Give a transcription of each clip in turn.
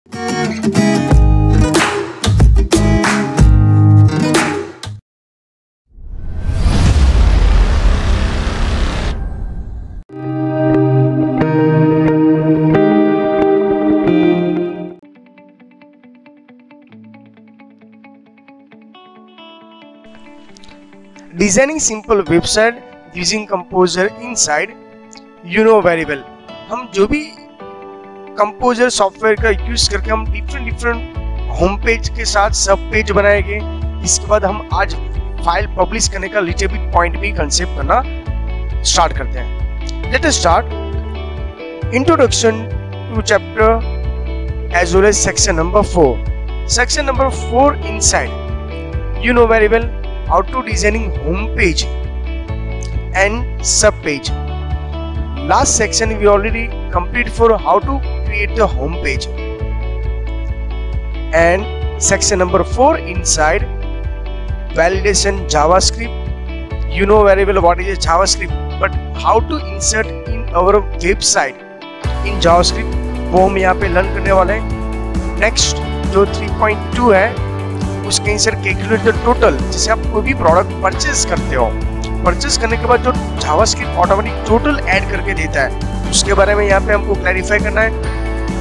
Designing simple website using Composer inside you know very well। हम जो भी Composer software का यूज करके हम डिफरेंट होम पेज के साथ सब पेज बनाएंगे। इसके बाद हम आज फाइल पब्लिश करने का लिटिल बिट पॉइंट भी कंसेप्ट करना स्टार्ट करते हैं। Let us start introduction to chapter as well as section number 4। Section number 4 inside you know very well how to designing home page and sub page। Last section we already complete for how to create the home page, and section number 4 inside validation JavaScript। You know very well what is a JavaScript, but how to insert in our website in JavaScript वो हम यहाँ पे learn करने वाले हैं। Next जो 3.2 है उसके अंदर कैलकुलेट द टोटल। जैसे आप कोई भी प्रोडक्ट परचेज करते हो, परचेज करने के बाद जो जावास्क्रिप्ट ऑटोमेटिक टोटल ऐड करके देता है उसके बारे में यहाँ पे हमको क्लैरिफाई करना है।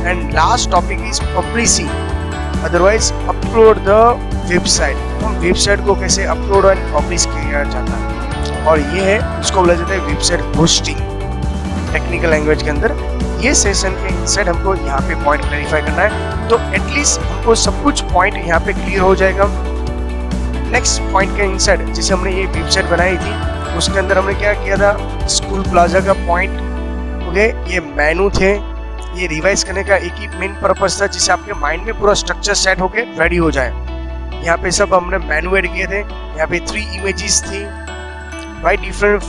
And last topic is publishing otherwise upload the website. हम वेबसाइट को कैसे अपलोड एंड पब्लिश किया जाता है, और ये है उसको बोला जाता है वेबसाइट होस्टिंग टेक्निकल लैंग्वेज के अंदर। ये सेशन के इनसाइड हमको यहाँ पे पॉइंट क्लैरिफाई करना है, तो एटलीस्ट हमको सब कुछ पॉइंट यहाँ पे क्लियर हो जाएगा। नेक्स्ट पॉइंट के इनसाइड जैसे हमने ये वेबसाइट बनाई थी उसके अंदर हमने क्या किया था, स्कूल प्लाजा का पॉइंट हो गए, ये मेनू थे, ये रिवाइज करने का एक ही मेन पर्पस था जिससे आपके माइंड में पूरा स्ट्रक्चर सेट होके रेडी हो जाए। यहाँ पे सब हमने मेनू ऐड किए थे, यहाँ पे 3 इमेजेस थी भाई डिफरेंट।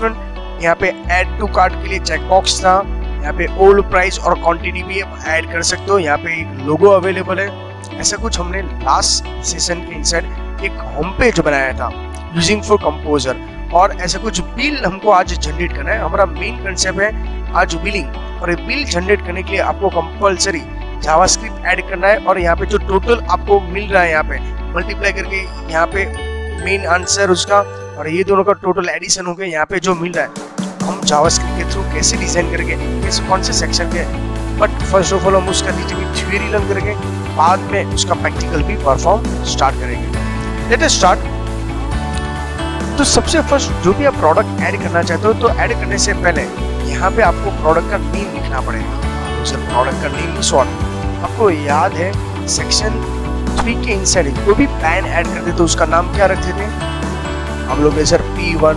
यहाँ पे ऐड टू कार्ट के लिए चेकबॉक्स था, यहाँ पे ओल्ड प्राइस और क्वांटिटी भी ऐड कर सकते हो, यहाँ पे एक लोगो अवेलेबल है। ऐसा कुछ हमने लास्ट सेशन के इनसाइड एक होम पेज बनाया था यूजिंग फॉर कंपोजर, और ऐसा कुछ बिल हमको आज जनरेट करना है। हमारा मेन कंसेप्ट है आज बिलिंग, और बिल जनरेट करने के लिए आपको कंपलसरी जावास्क्रिप्ट ऐड करना है। और यहाँ पे जो टोटल आपको मिल रहा है यहाँ पे मल्टीप्लाई करके यहाँ पे मेन आंसर उसका और ये दोनों का टोटल एडिशन हो गया, यहाँ पे जो मिल रहा है हम जावास्क्रिप्ट के थ्रू कैसे डिजाइन करेंगे, कैसे कौन से सेक्शन के। बट फर्स्ट ऑफ ऑल हम उसका थ्योरी लर्न करेंगे, बाद में उसका प्रैक्टिकल भी परफॉर्म स्टार्ट करेंगे। Late us start. तो सबसे फर्स्ट जो भी आप प्रोडक्ट ऐड करना चाहते हो, तो ऐड करने से पहले यहाँ पे आपको प्रोडक्ट का नेम लिखना पड़ेगा। तो सर प्रोडक्ट का नेम शॉर्ट आपको याद है सेक्शन 3 के इनसाइड कोई भी प्लान ऐड करते तो उसका नाम क्या रखते थे हम लोग? Sir P1।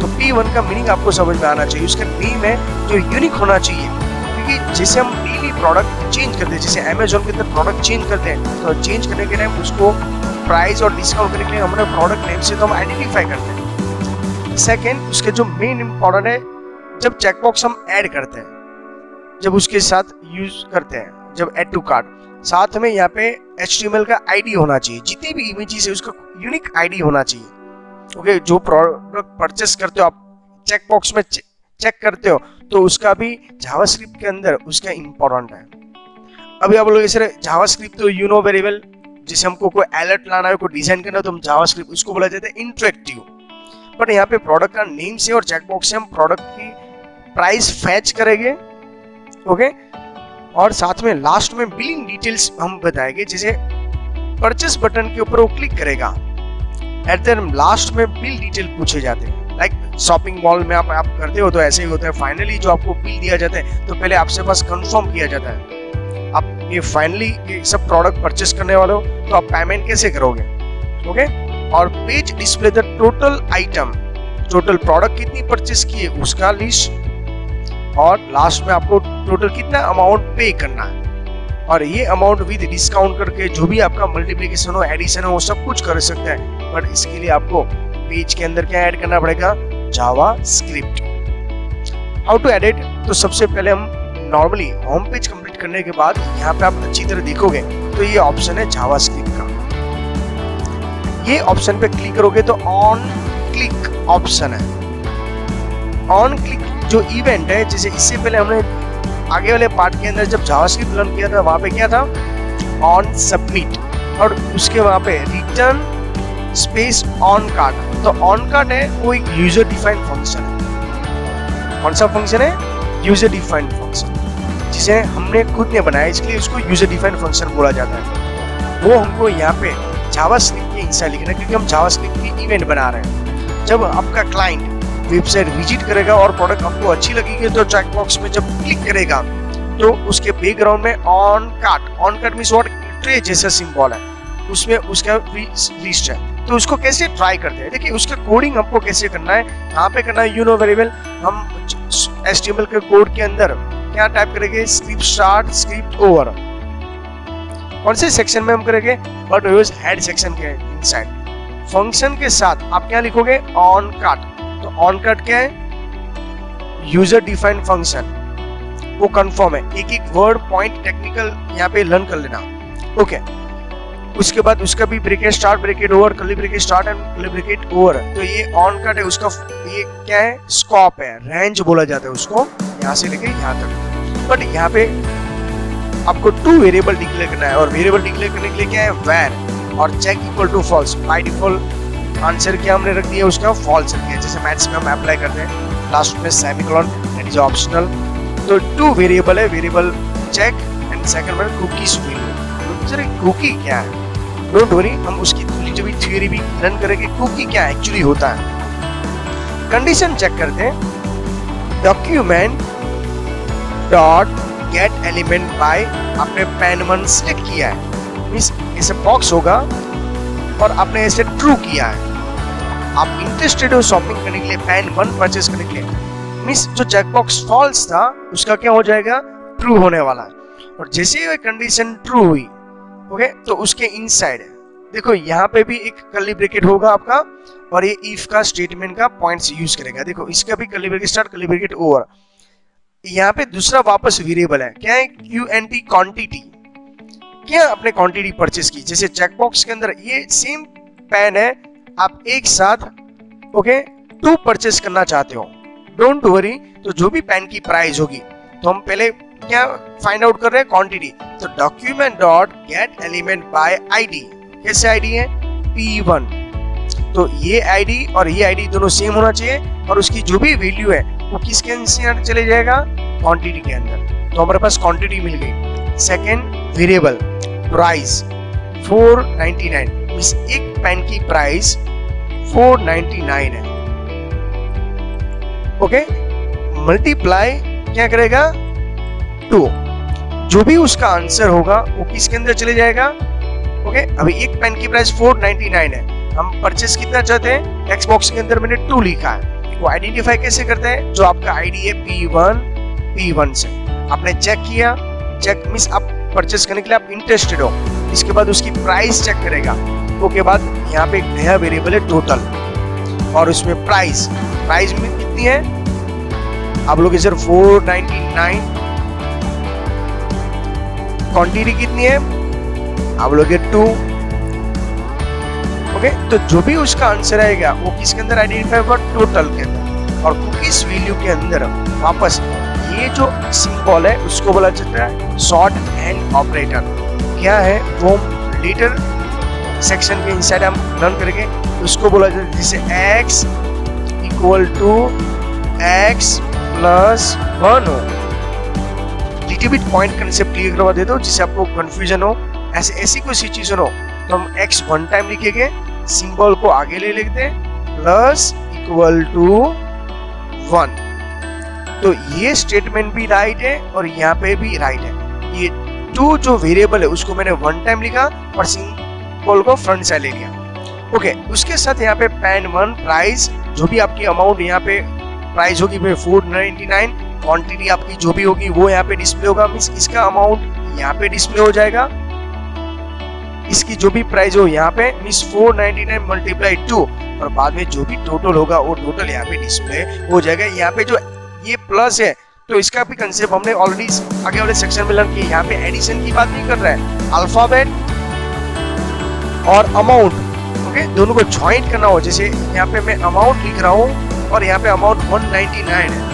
तो P1 का मीनिंग आपको समझ में आना चाहिए, उसका नेम है जो यूनिक होना चाहिए। क्योंकि जैसे हम डेली प्रोडक्ट चेंज करते हैं, जैसे अमेजोन के अंदर प्रोडक्ट चेंज करते हैं, तो चेंज करने के टाइम उसको प्राइस और डिस्काउंट करने के लिए हमारे प्रोडक्ट नेम से तो हम आइडेंटिफाई करते हैं। सेकेंड उसके जो मेन इंपॉर्टेंट है, जब चेकबॉक्स हम ऐड करते हैं, जब उसके साथ यूज करते हैं, जब ऐड टू कार्ट, साथ में यहाँ पे HTML का आईडी होना चाहिए। जितनी भी इमेजेस है उसका यूनिक आईडी होना चाहिए। ओके, जो प्रोडक्ट परचेस करते हो आप चेकबॉक्स में चेक करते हो, तो उसका भी जावास्क्रिप्ट के अंदर उसका इंपॉर्टेंट है। अभी आप लोग सर जावास्क्रिप्ट तो यू नो वेरी वेल, जैसे हमको कोई अलर्ट लाना है, कोई डिजाइन करना है, तो हम जावास्क्रिप्ट उसको बोला जाता है इंटरेक्टिव। बट यहाँ पे प्रोडक्ट का नेम से और चेकबॉक्स से हम प्रोडक्ट की प्राइस फैच करेंगे। ओके, और साथ में लास्ट में बिलिंग डिटेल्स हम बताएंगे। जैसे परचेस बटन के ऊपर वो क्लिक करेगा, एट द लास्ट में बिल डिटेल पूछे जाते हैं। लाइक शॉपिंग मॉल में आप करते हो तो ऐसे ही होता है। फाइनली जो आपको बिल दिया जाता है तो पहले आपसे पास कंफर्म किया जाता है आप ये फाइनली ये सब प्रोडक्ट परचेस करने वाले हो, तो आप पेमेंट कैसे करोगे। ओके, और page display the total item, total product कितनी परचेस की है उसका लिस्ट, और लास्ट में आपको टोटल कितना अमाउंट पे करना है, और ये अमाउंट विद डिस्काउंट करके जो भी आपका मल्टीप्लिकेशन हो एडिशन हो वो सब कुछ कर सकते हैं। बट इसके लिए आपको पेज के अंदर क्या ऐड करना पड़ेगा, जावास्क्रिप्ट। हाउ टू एडिट, तो सबसे पहले हम नॉर्मली होम पेज कंप्लीट करने के बाद यहाँ पे आप अच्छी तरह देखोगे तो ये ऑप्शन है जावास्क्रिप्ट का। ये ऑप्शन पे क्लिक करोगे तो ऑन क्लिक ऑप्शन है। ऑन क्लिक जो इवेंट है, जैसे इससे पहले हमने आगे वाले पार्ट के अंदर जब जावास्क्रिप्ट लर्न किया था वहां पे क्या था, ऑन सबमिट और उसके वहां पे रिटर्न स्पेस ऑन कार्ड। तो ऑन कार्ड है वो एक यूजर डिफाइंड फंक्शन है। कौन सा फंक्शन है? यूजर डिफाइंड फंक्शन, जिसे हमने खुद ने बनाया, इसलिए उसको यूजर डिफाइंड फंक्शन बोला जाता है। वो हमको यहाँ पे जावास्क्रिप्ट के इंसाइड लिखना है, क्योंकि हम जावास्क्रिप्ट की इवेंट बना रहे हैं। जब आपका क्लाइंट वेबसाइट विजिट करेगा और प्रोडक्ट आपको अच्छी लगेगी तो चेकबॉक्स में जब क्लिक करेगा तो उसके बैकग्राउंड में on cart means what, tray जैसा सिंबल है, उसमें उसका लिस्ट है। तो उसको कैसे ट्राई करते हैं? देखिए उसका कोडिंग हमको कैसे करना है, कहाँ पे करना है, यू नो वेरी वेल। हम HTML के कोड के अंदर क्या टाइप करेंगे? Script start, script over. कौन से सेक्शन में हम करेंगे? बट यूज हेड सेक्शन के इनसाइड। फंक्शन के साथ आप क्या लिखोगे? On cart. तो ऑन कार्ट क्या है? यूजर डिफाइंड फंक्शन, वो कंफर्म है। एक एक वर्ड पॉइंट टेक्निकल यहाँ पे लर्न कर लेना, ओके। उसके बाद उसका भी bracket start, bracket over, curly bracket start and curly bracket over. तो ये ऑन कार्ट है, उसका ये क्या है? स्कोप है, रेंज बोला जाता है उसको, यहाँ से लेके यहाँ तक। बट यहाँ पे आपको 2 वेरिएबल डिक्लेयर करना है, और वेरिएबल डिक्लेयर करने के लिए क्या है? वेर और check equal to false. By default answer क्या हमने रख दिया? उसका फॉल्स रख दिया, जैसे मैथ्स में हम अप्लाई करते हैं लास्ट में सेमीकोलन, दैट इज ऑप्शनल। तो 2 वेरिएबल है, वेरिएबल चेक एंड सेकंड में कुकीज वैल्यू। सर कुकी क्या है? डोंट वरी, हम उसकी जो भी थ्योरी भी लर्न करेंगे कुकी क्या एक्चुअली होता है। कंडीशन चेक करते हैं। Document dot gate element by, आपने पैन 1 सिलेक्ट किया है, मींस ऐसे बॉक्स होगा और आपने ऐसे ट्रू किया है। आप इंटरेस्टेड हो शॉपिंग करने के लिए, पैन 1 परचेस करने के लिए, मींस जो चेकबॉक्स फॉल्स था उसका क्या हो जाएगा? ट्रू होने वाला है। और जैसे ही कंडीशन ट्रू हुई, ओके, तो उसके इनसाइड देखो यहाँ पे भी एक कर्ली ब्रैकेट होगा आपका, और ये इफ का स्टेटमेंट का पॉइंट्स यूज करेगा। देखो इसका भी curly bracket start, curly bracket over. यहाँ पे दूसरा वापस वेरिएबल है, क्या है? QNT quantity. क्या आपने क्वांटिटी परचेस की? जैसे चेकबॉक्स के अंदर ये सेम पैन है, आप एक साथ ओके 2 परचेस करना चाहते हो, डोंट वरी। तो जो भी पैन की प्राइस होगी, तो हम पहले क्या फाइंड आउट कर रहे हैं? क्वांटिटी। तो document dot gate element by ID. कैसे आईडी है? P1। तो ये आईडी और ये आईडी दोनों सेम होना चाहिए, और उसकी जो भी वैल्यू है वो किसके अंदर चले जाएगा? क्वांटिटी के अंदर। तो हमारे पास क्वांटिटी मिल गई। सेकेंड वेरिएबल प्राइस 499, मींस एक पेन की प्राइस 499 है, ओके। मल्टीप्लाई क्या करेगा? 2। जो भी उसका आंसर होगा वो किसके अंदर चले जाएगा? ओके। अभी एक पेन की प्राइस 499 है, हम परचेस कितना चाहते हैं? टेक्स्ट बॉक्स के अंदर मैंने 2 लिखा है। वो आइडेंटिफाई कैसे करते हैं? जो आपका आईडी है P1 से आपने चेक किया, चेक मींस आप परचेस करने के लिए आप इंटरेस्टेड हो। इसके बाद उसकी प्राइस चेक करेगा। उसके बाद यहाँ पे एक नया वेरिएबल है टोटल, और उसमें प्राइस में कितनी है? आप लोग सर 499। क्वांटिटी कितनी है? आप लोग 2, ओके। तो जो भी उसका आंसर आएगा वो किसके अंदर आइडेंटिफाई होगा? टोटल के अंदर। और कुकीज वैल्यू के अंदर वापस ये जो सिंबल है उसको बोला जाता है शॉर्ट हैंड ऑपरेटर। क्या है वो लेटर सेक्शन के इनसाइड हम लर्न करेंगे। उसको बोला जाता है जैसे x equal to x plus 1 हो। Little bit point concept clear करवा दे दो जिससे आपको कंफ्यूजन हो। ऐसी कोई सिचुएशन हो तो हम x 1 टाइम लिखेंगे, सिंबल को आगे ले लेते हैं, प्लस इक्वल टू 1। तो ये स्टेटमेंट भी राइट है और यहाँ पे भी राइट है। ये 2 जो वेरिएबल है उसको मैंने 1 टाइम लिखा और सिंबल को फ्रंट साइड ले लिया, ओके। उसके साथ यहाँ पे पैन 1 प्राइस, जो भी आपकी अमाउंट यहाँ पे प्राइस होगी 499, क्वांटिटी आपकी जो भी होगी वो यहाँ पे डिस्प्ले होगा, मींस इसका अमाउंट यहाँ पे डिस्प्ले हो जाएगा। इसकी जो भी प्राइस हो यहाँ पे मींस 499 मल्टीप्लाई 2, और बाद में जो भी टोटल होगा वो टोटल यहाँ पे डिस्प्ले हो जाएगा। यहाँ पे जो ये प्लस है तो इसका भी कंसेप्ट हमने ऑलरेडी आगे वाले सेक्शन में लर्न किया। यहाँ पे एडिशन की बात नहीं कर रहा है, अल्फाबेट और अमाउंट, ओके, दोनों को ज्वाइंट करना हो। जैसे यहाँ पे मैं अमाउंट लिख रहा हूँ और यहाँ पे अमाउंट 199 है।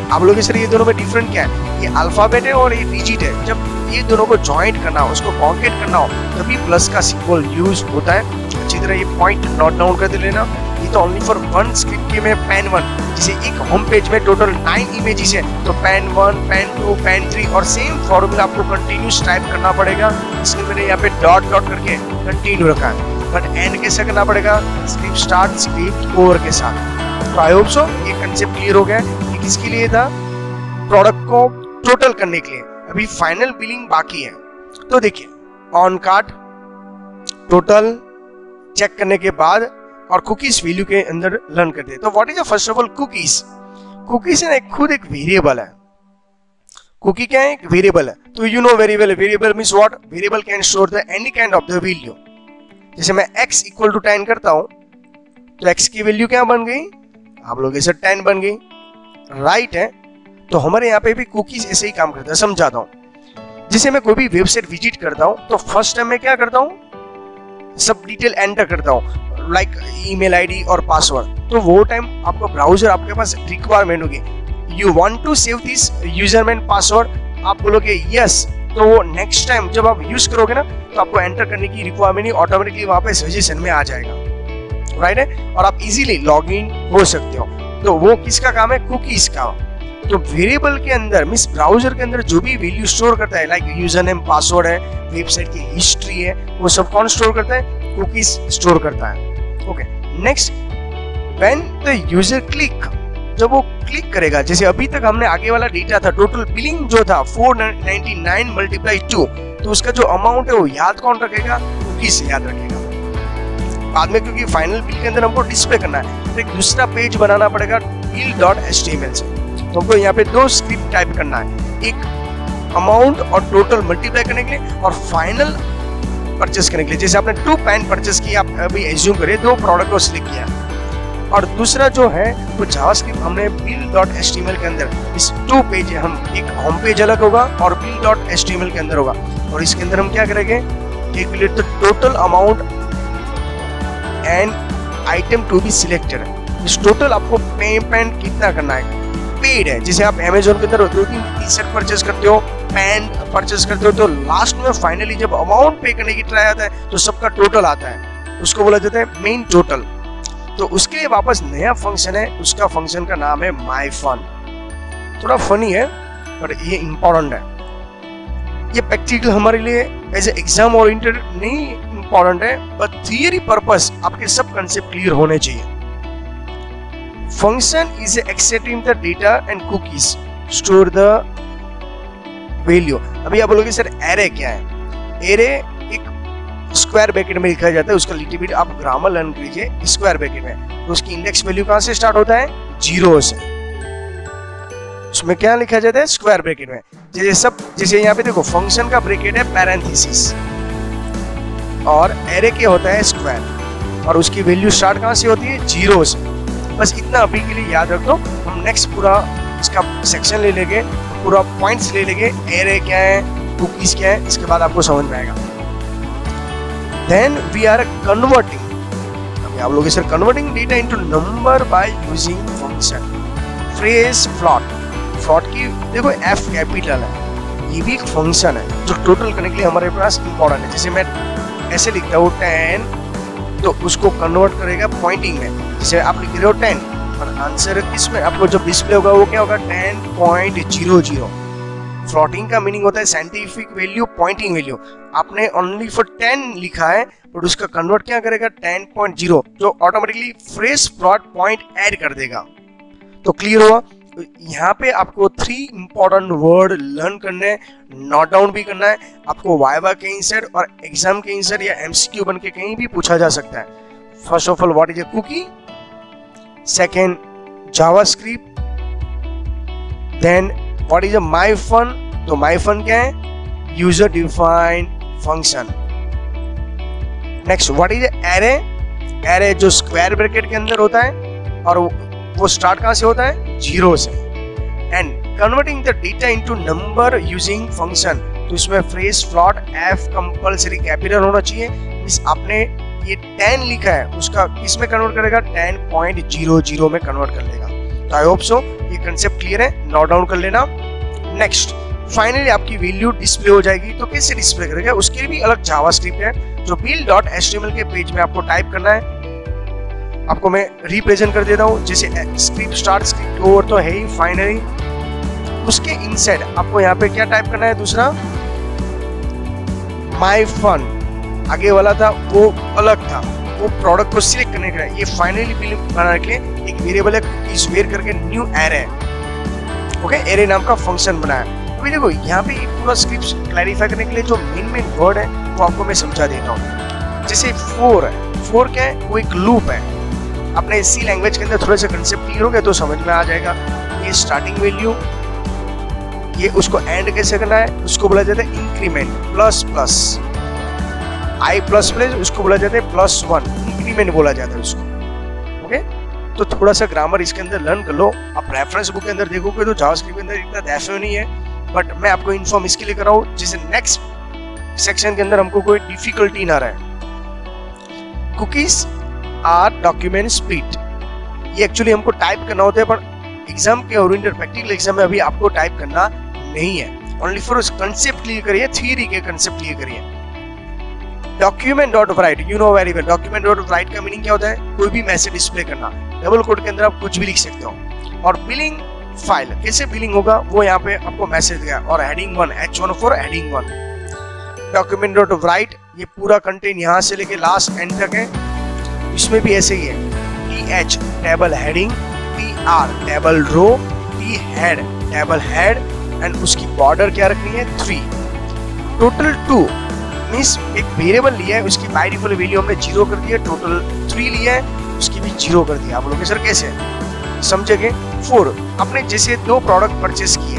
आप लोग सर ये दोनों में डिफरेंट क्या है? ये अल्फाबेट है और ये डिजिट है। जब ये दोनों को ज्वाइंट करना हो, उसको कॉन्केट करना हो, तभी प्लस का सिंबल यूज होता है। अच्छी तरह ये पॉइंट नोट डाउन कर लेना। ये तो ओनली फॉर वन स्क्रिप्ट के में पैन 1, जैसे एक होम पेज में टोटल 9 इमेजेस है, तो पैन 1, पैन 2, पैन 3 और सेम फॉर्मूला आपको कंटिन्यूस टाइप करना पड़ेगा। इसलिए मैंने यहाँ पे डॉट डॉट करके कंटिन्यू रखा है। बट एंड कैसे करना पड़ेगा? स्क्रिप्ट स्टार्ट स्क्रिप्ट ओवर के साथ। तो आई होप सो ये कंसेप्ट क्लियर हो गया। ये किसके लिए था? प्रोडक्ट को टोटल करने के लिए। अभी फाइनल बिलिंग बाकी है। तो देखिए, ऑन कार्ड टोटल चेक करने के बाद और कुकीज वैल्यू के अंदर लर्न करते हैं। तो what is first of all cookies? Cookies है खुद एक वेरिएबल है। कुकी क्या है? एक वेरिएबल है। तो you know variable, variable means what? Variable can store the any kind of the value. जैसे मैं x इक्वल टू 10 करता हूं, तो x की वैल्यू क्या बन गई? आप लोग ऐसे 10 बन गई, राइट है। तो हमारे यहाँ पे भी कुकीज ऐसे ही काम करता है। समझाता हूँ। जैसे मैं कोई भी वेबसाइट विजिट करता हूँ, तो फर्स्ट टाइम मैं क्या करता हूँ? सब डिटेल एंटर करता हूँ, लाइक ईमेल आईडी और पासवर्ड। तो वो टाइम आपको ब्राउजर आपके पास रिक्वायरमेंट होगी, you want to save this user name password, आप बोलोगे यस, तो वो नेक्स्ट टाइम जब आप यूज करोगे ना, तो आपको एंटर करने की रिक्वायरमेंट नहीं, ऑटोमेटिकली वहां पे सजेशन में आ जाएगा, राइट है। और आप इजीली लॉग इन हो सकते हो। तो वो किसका काम है? कुकीज का। तो वेरिएबल के अंदर मींस ब्राउजर के अंदर जो भी वैल्यू स्टोर करता है, लाइक यूजर नेम पासवर्ड है, वेबसाइट की हिस्ट्री है, वो सब कौन स्टोर करता है? कुकीज स्टोर करता है। Okay, next, when the user click, जब वो क्लिक करेगा, जैसे अभी तक हमने आगे वाला डेटा था, टोटल बिलिंग जो था 499 मल्टीप्लाई 2, तो उसका जो अमाउंट है वो याद कौन रखेगा? कुकीज से याद रखेगा। बाद में क्योंकि फाइनल बिल के अंदर हमको डिस्प्ले करना है, तो एक दूसरा पेज बनाना पड़ेगा bill.html से। तो हमको यहाँ पे 2 स्क्रिप्ट टाइप करना है, एक अमाउंट और टोटल मल्टीप्लाई करने के लिए, और फाइनल परचेस करने के लिए। जैसे आपने 2 पैन परचेस किया, आप अभी एज्यूम करिए 2 प्रोडक्ट को सिलेक्ट किया, और दूसरा जो है वो जावास्क्रिप्ट हमने bill.html के अंदर इस 2 पेज है, हम एक होम पेज अलग होगा और bill.html के अंदर होगा, और इसके अंदर हम क्या करेंगे? Calculate the total amount and item to be selected. इस टोटल आपको पेमेंट कितना करना है? पेड है। जैसे आप अमेजोन के अंदर 2-3 टी-शर्ट परचेस करते हो, पैन परचेस करते हो, तो लास्ट में फाइनली जब अमाउंट पे करने की ट्राई आता है, तो सबका टोटल आता है, उसको बोला जाता है मेन टोटल। तो उसके लिए वापस नया फंक्शन है, उसका फंक्शन का नाम है माई फन। थोड़ा फनी है पर ये इंपॉर्टेंट है। ये प्रैक्टिकल हमारे लिए एज एग्जाम ओरिएंटेड नहीं इंपॉर्टेंट है, बट थियरी पर्पस आपके सब कंसेप्ट क्लियर होने चाहिए। Function is accepting the data and cookies store the value. अभी आप बोलोगे सर एरे क्या है? एरे एक स्क्वायर ब्रैकेट में लिखा जाता है, उसका लिटिल बिट आप ग्रामर लर्न कीजिए स्क्वायर ब्रैकेट में। तो उसकी इंडेक्स वैल्यू कहां से स्टार्ट होता है? 0 से। उसमें क्या लिखा जाता है? स्क्वायर ब्रैकेट में। जैसे यहाँ पे देखो, फंक्शन का ब्रैकेट है पैरेंथेसिस और एरे क्या होता है? स्क्वायर, और उसकी वैल्यू स्टार्ट कहां से होती है? 0 से। बस इतना अभी के लिए याद रख दो। हम नेक्स्ट पूरा इसका सेक्शन ले लेंगे, पूरा पॉइंट्स ले लेंगे, एरे क्या है, कुकीज क्या है, इसके बाद आपको समझ में आएगा। Then we are converting. अभी आप लोग sir converting data into number by using function. Phrase float. Float की देखो F कैपिटल है, ये भी एक फंक्शन है जो टोटल करने के लिए हमारे पास इंपॉर्टेंट है। जैसे मैं ऐसे लिखता हूँ 10, तो उसको कन्वर्ट करेगा पॉइंटिंग में। जैसे आप लिख रहे हो 10, और आंसर इसमें आपको जब डिस्प्ले होगा वो क्या होगा? 10.00। फ्लोटिंग का मीनिंग होता है साइंटिफिक वैल्यू, पॉइंटिंग वैल्यू। आपने ओनली फॉर 10 लिखा है, बट उसका कन्वर्ट क्या करेगा? 10.0, जो automatically fresh plot point add कर देगा। तो क्लियर हुआ? तो यहाँ पे आपको 3 इंपॉर्टेंट वर्ड लर्न करने, नोट डाउन भी करना है। आपको वाइवा के आंसर और एग्जाम के आंसर या एमसीक्यू बन के कहीं भी पूछा जा सकता है। First of all, what is a cookie? Second, JavaScript. Then what is a my fun? तो माई फन क्या है? User defined function. Next, what is array? Array जो स्क्वायर ब्रैकेट के अंदर होता है, और वो स्टार्ट कहां से होता है? 0 से। And converting the data into number using function. तो इसमें parse float F compulsory capital होना चाहिए। इस आपने ये 10 लिखा है, उसका किस में कन्वर्ट करेगा? 10.00 में कन्वर्ट कर लेगा। तो आई होप सो ये कंसेप्ट क्लियर है, नोट डाउन कर लेना। नेक्स्ट, फाइनली आपकी वैल्यू डिस्प्ले हो जाएगी। तो कैसे डिस्प्ले करेगा, उसके लिए भी अलग जावास्क्रिप्ट है जो build.html के पेज में आपको टाइप करना है। आपको मैं रिप्रेजेंट कर देता हूँ, जैसे स्क्रिप्ट स्टार्ट स्क्रिप्ट ओवर तो है ही। फाइनली उसके इनसाइड आपको यहाँ पे क्या टाइप करना है, दूसरा माई फन, आगे वाला था वो अलग था, वो प्रोडक्ट को सिलेक्ट करने के लिए। ये फाइनली बिल बनाने के लिए एक वेरिएबल है कुकीज वेयर करके न्यू एरे, ओके, एरे नाम का फंक्शन बनाया। अभी देखो यहाँ पे एक पूरा स्क्रिप्ट क्लैरिफाई करने के लिए जो मेन वर्ड है वो आपको मैं समझा देता हूँ। जैसे फोर है, फोर क्या है, वो एक लूप है। अपने सी लैंग्वेज के अंदर थोड़ा सा कंसेप्ट क्लियर हो गया तो समझ में आ जाएगा। ये स्टार्टिंग वैल्यू, ये उसको एंड कैसे करना है, उसको बोला जाता है इंक्रीमेंट, प्लस प्लस, आई प्लस प्लस उसको बोला जाता है +1, इंक्रीमेंट बोला जाता है उसको। ओके, तो थोड़ा सा ग्रामर इसके अंदर लर्न कर लो। आप रेफरेंस बुक के अंदर देखोगे तो जावास्क्रिप्ट के अंदर इतना दैफे नहीं है, बट मैं आपको इन्फॉर्म इसके लिए कर रहा हूँ जैसे नेक्स्ट सेक्शन के अंदर हमको कोई डिफिकल्टी ना रहे। कुकीज आर डॉक्यूमेंट स्प्लिट, ये एक्चुअली हमको टाइप करना होता है, पर एग्जाम के ओरिएंटेड प्रैक्टिकल एग्जाम में अभी आपको टाइप करना नहीं है। ओनली फॉर कंसेप्ट क्लियर करिए, थ्योरी के कंसेप्ट क्लियर करिए। Document dot right, you know very well, document dot right का मीनिंग क्या होता है, कोई भी मैसेज डिस्प्ले करना। डबल कोट के अंदर आप कुछ भी लिख सकते हो। और बिलिंग फाइल, कैसे बिलिंग होगा वो यहाँ पे आपको मैसेज दिया, और heading 1, H1 for heading 1। Document dot right, ये पूरा कंटेंट यहाँ से लेके लास्ट एंड तक है। इसमें भी ऐसे ही है, TH table heading, TR table row, T head table head, and उसकी बॉर्डर क्या रखनी है 3। टोटल 2 मींस एक वेरिएबल लिया है, उसकी बाय डिफॉल्ट वैल्यू हमने 0 कर दिया। टोटल 3 लिया है, उसकी भी 0 कर दिया। आप लोग सर कैसे समझेंगे। 4, आपने जैसे 2 प्रोडक्ट परचेस किए,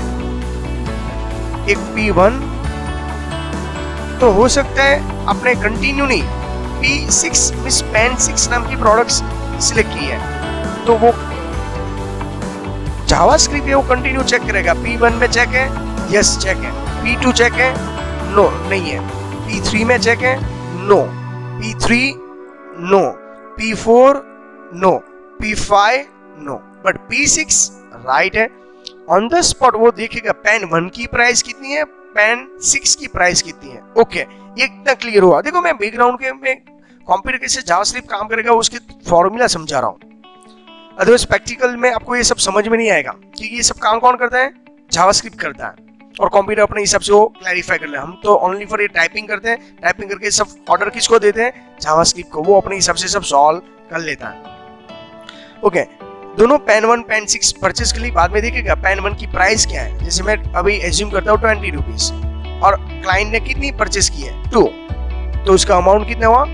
एक P1 तो हो सकता है आपने कंटिन्यू नहीं, P6 मिस पेन 6 नाम की प्रोडक्ट्स सिलेक्ट की है, तो वो जावास्क्रिप्ट है वो कंटिन्यू चेक करेगा। P1 में चेक है, यस चेक है। P2 चेक है, नो नहीं है। P3 में चेक है, no. P3 no, P4 no, P5 no, but P6 right है। ऑन द स्पॉट वो देखेगा पेन 1 की प्राइस कितनी है, पेन 6 की प्राइस कितनी है। ओके, ये इतना क्लियर हुआ। देखो मैं बैकग्राउंड के में कंप्यूटर कैसे जावास्क्रिप्ट काम करेगा उसके फॉर्मूला समझा रहा हूँ, अदरवाइज प्रैक्टिकल में आपको ये सब समझ में नहीं आएगा कि ये सब काम कौन करता है, जावास्क्रिप्ट करता है, और कंप्यूटर अपने हिसाब से वो क्लैरिफाई कर ले। हम तो ओनली फॉर ये टाइपिंग करते हैं, टाइपिंग करके सब ऑर्डर किसको देते हैं, जावास्क्रिप्ट को, वो अपने हिसाब से सब सॉल्व कर लेता है। ओके, दोनों पेन 1 पेन 6 परचेस के लिए बाद में देखिएगा पेन 1 की प्राइस क्या है। जैसे मैं अभी एज्यूम करता हूँ 20 रुपीज, और क्लाइंट ने कितनी परचेस की है 2, तो उसका अमाउंट कितना हुआ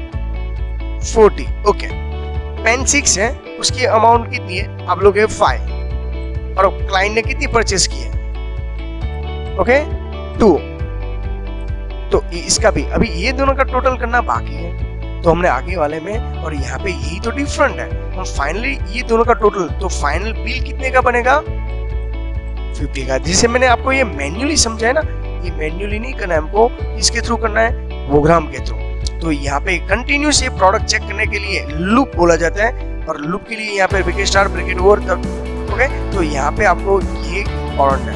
40। ओके, पेन 6 है, उसकी अमाउंट कितनी है आप लोग 5, और क्लाइंट ने कितनी परचेस की है, ओके 2, तो इसका भी अभी ये दोनों का टोटल करना बाकी है। तो हमने आगे वाले में, और यहाँ पे यही तो डिफरेंट है, हम फाइनली ये दोनों का टोटल, तो फाइनल बिल कितने का बनेगा 50 का। जिसे मैंने आपको ये मैन्युअली समझा है ना, ये मैन्युअली नहीं करना है हमको, इसके थ्रू करना है, प्रोग्राम के थ्रू। तो यहाँ पे कंटिन्यूस ये प्रोडक्ट चेक करने के लिए लूप बोला जाता है, और लूप के लिए यहाँ पे ब्रैकेट स्टार ब्रैकेट ओवर तक। ओके, तो यहाँ पे आपको ये इम्पोर्टेंट है,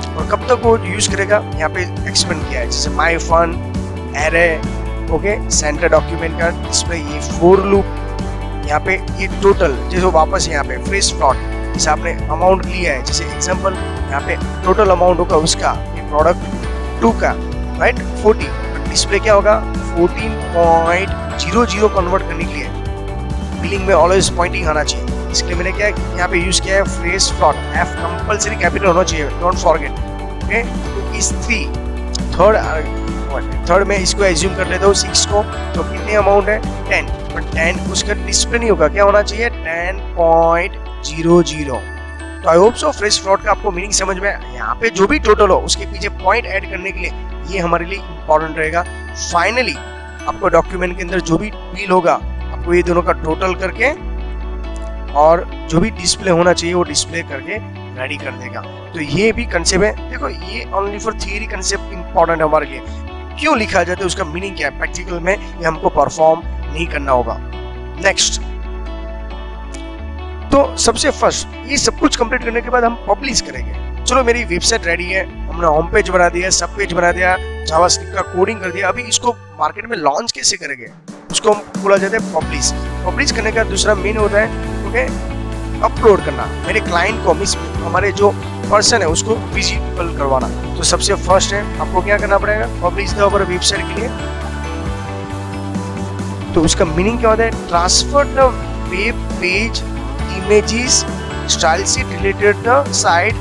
और कब तक वो यूज करेगा यहाँ पे एक्सप्लेन किया है। जैसे my fun, array, okay, center document का डिस्प्ले, ये फॉर लूप, यहाँ पे ये टोटल, जैसे वापस यहाँ पे फ्रेश प्लॉट, जैसे आपने अमाउंट लिया है, जैसे एग्जांपल यहाँ पे टोटल अमाउंट होगा उसका, ये प्रोडक्ट 2 का, राइट 40, डिस्प्ले क्या होगा 14.00 कन्वर्ट करने के लिए बिलिंग में ऑलवेज पॉइंटिंग आना चाहिए। इसके मैंने क्या यहाँ पे यूज किया है fresh plot, F compulsory capital होना चाहिए, डोंट फॉरगेट। ओके, तो इस 3 थर्ड में इसको एज्यूम कर लेता हूँ 6 को, तो कितनी अमाउंट है 10, बट 10 उसका डिस्प्ले नहीं होगा, क्या होना चाहिए 10.00। तो I hope so fresh plot का आपको मीनिंग समझ में। यहाँ पे जो भी टोटल हो उसके पीछे पॉइंट ऐड करने के लिए ये हमारे लिए इंपॉर्टेंट रहेगा। फाइनली आपको डॉक्यूमेंट के अंदर जो भी बिल होगा आपको ये दोनों का टोटल करके, और जो भी डिस्प्ले होना चाहिए वो डिस्प्ले करके रेडी कर देगा। तो ये भी कंसेप्ट है। देखो ये only for theory concept important है हमारे लिए, क्यों लिखा जाता है उसका मीनिंग क्या है, प्रैक्टिकल में ये हमको परफॉर्म नहीं करना होगा। नेक्स्ट, तो सबसे फर्स्ट ये सब कुछ कंप्लीट करने के बाद हम पब्लिश करेंगे। चलो मेरी वेबसाइट रेडी है, हमने होम पेज बना दिया, सब पेज बना दिया, जावास्क्रिप्ट का कोडिंग कर दिया। अभी इसको मार्केट में लॉन्च कैसे करेंगे, उसको हम बोला जाता है पब्लिश। पब्लिश करने का दूसरा मेन होता है ओके अपलोड करना, मेरे क्लाइंट को मिस हमारे जो पर्सन है उसको विजिबल करवाना। तो सबसे फर्स्ट है आपको क्या करना पड़ेगा, पब्लिश द अवर वेबसाइट के लिए। तो उसका मीनिंग क्या होता है, transfer the web page images style से रिलेटेड द साइट।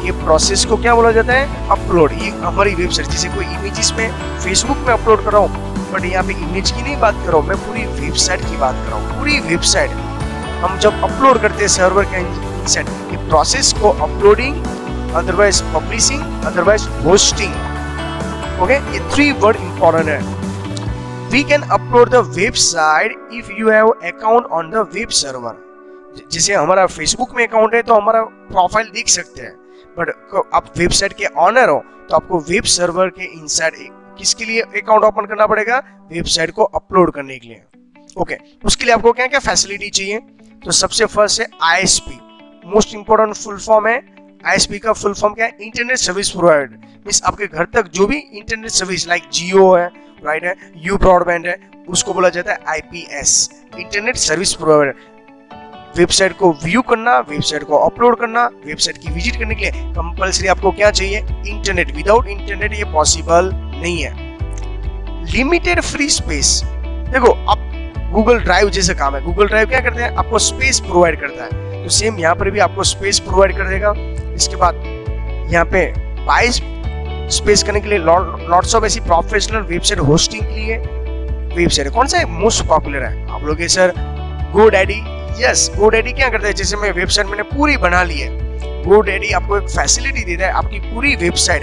ये प्रोसेस को क्या बोला जाता है, अपलोड। ये हमारी वेबसाइट, जैसे कोई इमेजेस में फेसबुक में अपलोड कर रहा हूँ, बट यहाँ पे इमेज की नहीं बात कर रहा हूँ, मैं पूरी वेबसाइट की बात कर रहा हूँ। पूरी वेबसाइट हम जब अपलोड करते हैं सर्वर के इनसाइड, ये प्रोसेस को uploading, otherwise publishing, otherwise hosting. Okay, ये 3 वर्ड इंपॉर्टेंट है। We can upload the website if you have account on the web server। जैसे हमारा फेसबुक में अकाउंट है तो हमारा प्रोफाइल देख सकते हैं, बट आप वेबसाइट के ऑनर हो तो आपको वेब सर्वर के इनसाइड किसके लिए अकाउंट ओपन करना पड़ेगा, वेबसाइट को अपलोड करने के लिए। ओके, उसके लिए आपको क्या क्या फैसिलिटी चाहिए। तो सबसे फर्स्ट है ISP, most important full form है। ISP का फुल फॉर्म क्या है, इंटरनेट सर्विस प्रोवाइडर। मींस आपके घर तक जो भी इंटरनेट सर्विस लाइक जियो है, राइट है, यू ब्रॉडबैंड है, उसको बोला जाता है IPS, internet service provider. Website को व्यू करना, वेबसाइट को अपलोड करना, वेबसाइट की विजिट करने के लिए कंपलसरी आपको क्या चाहिए, इंटरनेट। विदाउट इंटरनेट ये पॉसिबल नहीं है। लिमिटेड फ्री स्पेस, देखो अब गूगल ड्राइव जैसे काम है, गूगल ड्राइव क्या करते हैं, आपको स्पेस प्रोवाइड करता है, तो सेम यहाँ पर भी आपको स्पेस प्रोवाइड कर देगा। इसके बाद यहाँ पे 22 स्पेस करने के लिए लॉट्स ऑफ ऐसी प्रोफेशनल वेबसाइट होस्टिंग के लिए वेबसाइट कौन सा है मोस्ट पॉपुलर है, आप लोग सर GoDaddy। यस, GoDaddy क्या करता है, जैसे मैं वेबसाइट मैंने पूरी बना ली है, GoDaddy आपको एक फैसिलिटी देता है, आपकी पूरी वेबसाइट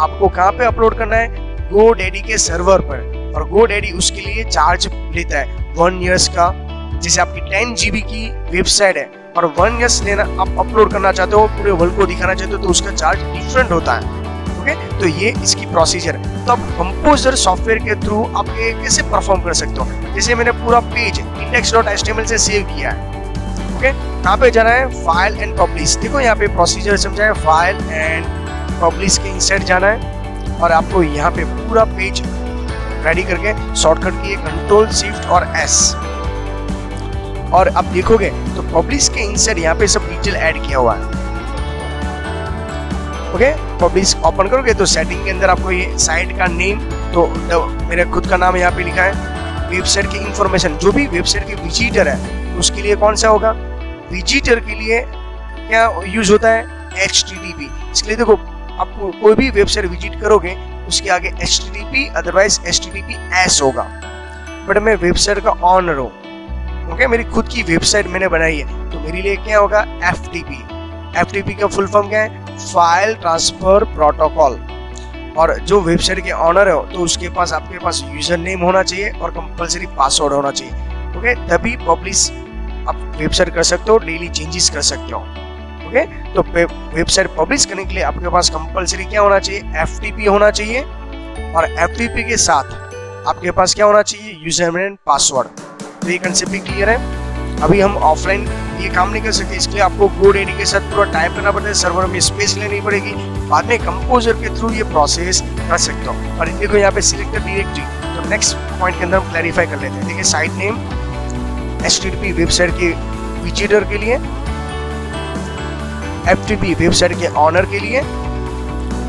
आपको कहाँ पे अपलोड करना है, GoDaddy के सर्वर पर, और GoDaddy उसके लिए चार्ज लेता है 1 ईयर्स का। जैसे आपकी 10 GB की वेबसाइट है और 1 ईयर्स लेना आप अपलोड करना चाहते हो, पूरे वर्ल्ड को दिखाना चाहते हो, तो उसका चार्ज डिफरेंट होता है। ओके, तो ये इसकी प्रोसीजर है। तो आप कंपोजर सॉफ्टवेयर के थ्रू आप ये कैसे परफॉर्म कर सकते हो, जैसे मैंने पूरा पेज index.html से सेव किया है। ओके, कहाँ पे जाना है, फाइल एंड पब्लिश। देखो यहाँ पे प्रोसीजर समझा है, फाइल एंड पब्लिश के इंसर्ट जाना है, और आपको यहाँ पे पूरा पेज रेडी करके शॉर्टकट की कंट्रोल शिफ्ट और S, और आप देखोगे तो पब्लिश के इंसर्ट यहाँ पे सब डिटेल ऐड किया हुआ है। ओके, पब्लिश ओपन करोगे तो सेटिंग के अंदर आपको ये साइट का नेम, तो मेरा खुद का नाम यहाँ पे लिखा है। वेबसाइट की इंफॉर्मेशन, जो भी वेबसाइट के विजिटर है उसके लिए कौन सा होगा, विजिटर के लिए क्या यूज होता है, HTTP। इसके लिए देखो आप कोई भी वेबसाइट विजिट करोगे उसके आगे HTTP अदरवाइज HTTPS होगा, बट मैं वेबसाइट का ऑनर हूँ। ओके, मेरी खुद की वेबसाइट मैंने बनाई है, तो मेरे लिए क्या होगा, FTP। FTP का फुल फॉर्म क्या है, फाइल ट्रांसफर प्रोटोकॉल। और जो वेबसाइट के ऑनर है तो उसके पास आपके पास यूजर नेम होना चाहिए और कंपलसरी पासवर्ड होना चाहिए। ओके, तभी पब्लिश आप वेबसाइट कर सकते हो, डेली चेंजेस कर सकते हो। ओके, तो वेबसाइट पब्लिश करने के लिए आपके पास कंपलसरी क्या होना चाहिए, FTP होना चाहिए, और FTP के साथ आपके पास क्या होना चाहिए, यूजर नेम पासवर्ड। तो ये कंसेप्ट भी क्लियर है। अभी हम ऑफलाइन ये काम नहीं कर सकते, इसके लिए आपको GoDaddy के साथ पूरा टाइप करना पड़ता है, सर्वर में स्पेस लेनी पड़ेगी, बाद में कंपोजर के थ्रू ये प्रोसेस कर सकते हो। और देखो यहाँ पे सिलेक्ट डायरेक्टरी, तो नेक्स्ट पॉइंट के अंदर हम क्लैरिफाई कर लेते हैं। देखिए साइट नेम HTTP वेबसाइट के विजिटर के लिए, FTP वेबसाइट के ऑनर के लिए,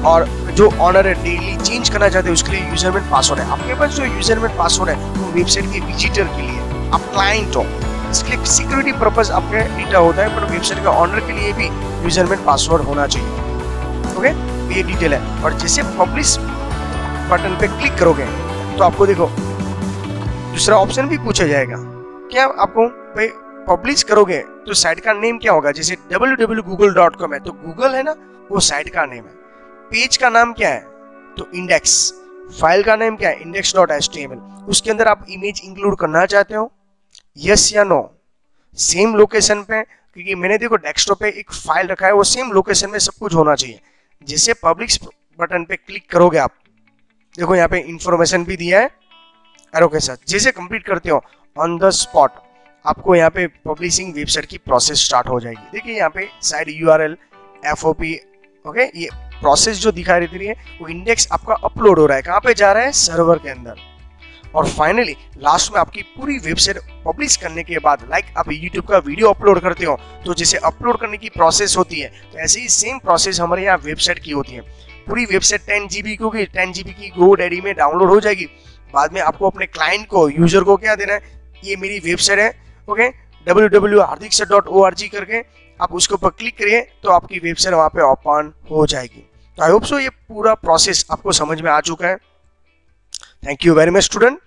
और जो ऑनर है डेली चेंज करना चाहते हैं उसके लिए यूजरनेम पासवर्ड है। आपके पास जो यूजरनेम पासवर्ड है वो वेबसाइट के विजिटर के लिए, आप क्लाइंट हो, इसके लिए सिक्योरिटी पर्पस आपके डेटा होता है, पर वेबसाइट के ऑनर के लिए भी यूजरनेम पासवर्ड होना चाहिए। ओके, ये डिटेल है। और जैसे पब्लिश बटन पे क्लिक करोगे तो आपको देखो दूसरा ऑप्शन भी पूछा जाएगा, क्या आपको भाई पब्लिश करोगे तो साइट का नेम क्या होगा, जैसे www.google.com है तो गूगल है ना, वो साइट का नेम है। पेज का नाम क्या है, तो इंडेक्स। फाइल का नेम क्या है, index.html। उसके अंदर आप इमेज इंक्लूड करना चाहते हो, यस या नो, सेम लोकेशन पे, क्योंकि मैंने देखो डेस्कटॉप पे एक फाइल रखा है, वो सेम लोकेशन में सब कुछ होना चाहिए। जैसे पब्लिश बटन पे क्लिक करोगे आप, देखो यहाँ पे इंफॉर्मेशन भी दिया है एरो के साथ। जैसे कंप्लीट करते हो ऑन द स्पॉट आपको यहाँ पे पब्लिशिंग वेबसाइट की प्रोसेस स्टार्ट हो जाएगी। देखिए यहाँ पे साइट URL, FOP ओके, ये प्रोसेस जो दिखाई दे रही है वो इंडेक्स आपका अपलोड हो रहा है, कहाँ पे जा रहा है, सर्वर के अंदर। और फाइनली लास्ट में आपकी पूरी वेबसाइट पब्लिश करने के बाद, लाइक आप यूट्यूब का वीडियो अपलोड करते हो तो जैसे अपलोड करने की प्रोसेस होती है, तो ऐसे ही सेम प्रोसेस हमारे यहाँ वेबसाइट की होती है। पूरी वेबसाइट 10 GB की होगी, 10 GB की GoDaddy में डाउनलोड हो जाएगी। बाद में आपको अपने क्लाइंट को, यूजर को क्या देना है, ये मेरी वेबसाइट है, ओके, www.hardiksir.org करके आप उसके ऊपर क्लिक करिए तो आपकी वेबसाइट वहाँ पे ओपन हो जाएगी। तो आई होप सो ये पूरा प्रोसेस आपको समझ में आ चुका है। Thank you very much student.